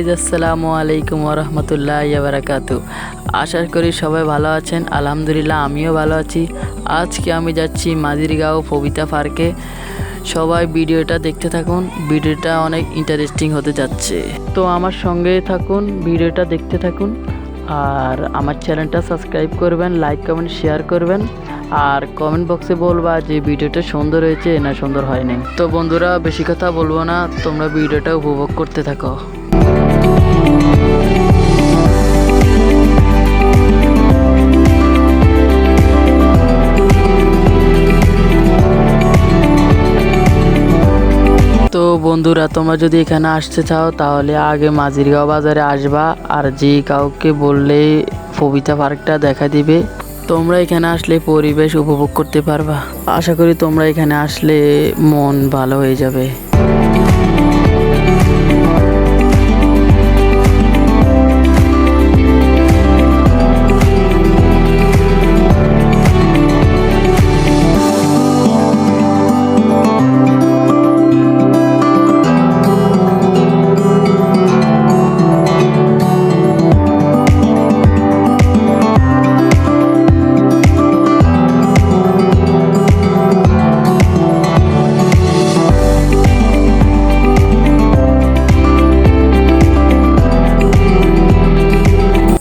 Guys, আসসালামু আলাইকুম ওয়া রাহমাতুল্লাহি ওয়া বারাকাতু। আশা করি সবাই ভালো আছেন। আলহামদুলিল্লাহ আমিও ভালো আছি। আজকে আমি যাচ্ছি মাঝিরগাঁও পবিতা পার্কে। সবাই ভিডিওটা দেখতে থাকুন, ভিডিওটা অনেক ইন্টারেস্টিং হতে যাচ্ছে। তো আমার সঙ্গে থাকুন, ভিডিওটা দেখতে থাকুন, আর আমার চ্যানেলটা সাবস্ক্রাইব করবেন, লাইক কমেন্ট শেয়ার করবেন, আর কমেন্ট বক্সে বলবা যে ভিডিওটা সুন্দর হয়েছে না সুন্দর হয়নি। তো বন্ধুরা, বেশি কথা বলবো না, তোমরা ভিডিওটা উপভোগ করতে থাকো। তো বন্ধুরা, তোমরা যদি এখানে আসতে চাও তাহলে আগে মাঝিরগাঁও বাজারে আসবা, আর যে কাউকে বললে পবিতা পার্কটা দেখা দিবে। তোমরা এখানে আসলে পরিবেশ উপভোগ করতে পারবা। আশা করি তোমরা এখানে আসলে মন ভালো হয়ে যাবে।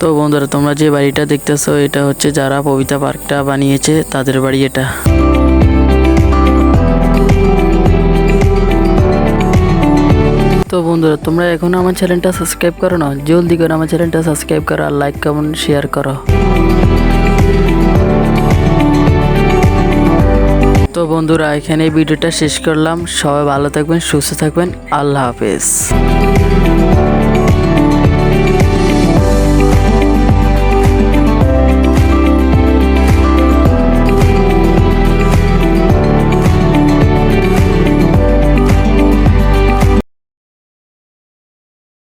তো বন্ধুরা, তোমরা যে বাড়িটা দেখতেছো এটা হচ্ছে যারা পবিতা পার্কটা বানিয়েছে তাদের বাড়ি এটা। তো বন্ধুরা, তোমরা এখনো আমার চ্যানেলটা সাবস্ক্রাইব করো না, জলদি করে আমার চ্যানেলটা সাবস্ক্রাইব করো, আর লাইক কমেন্ট শেয়ার করো। তো বন্ধুরা, এখানে ভিডিওটা শেষ করলাম। সবাই ভালো থাকবেন, সুস্থ থাকবেন। আল্লাহ হাফেজ।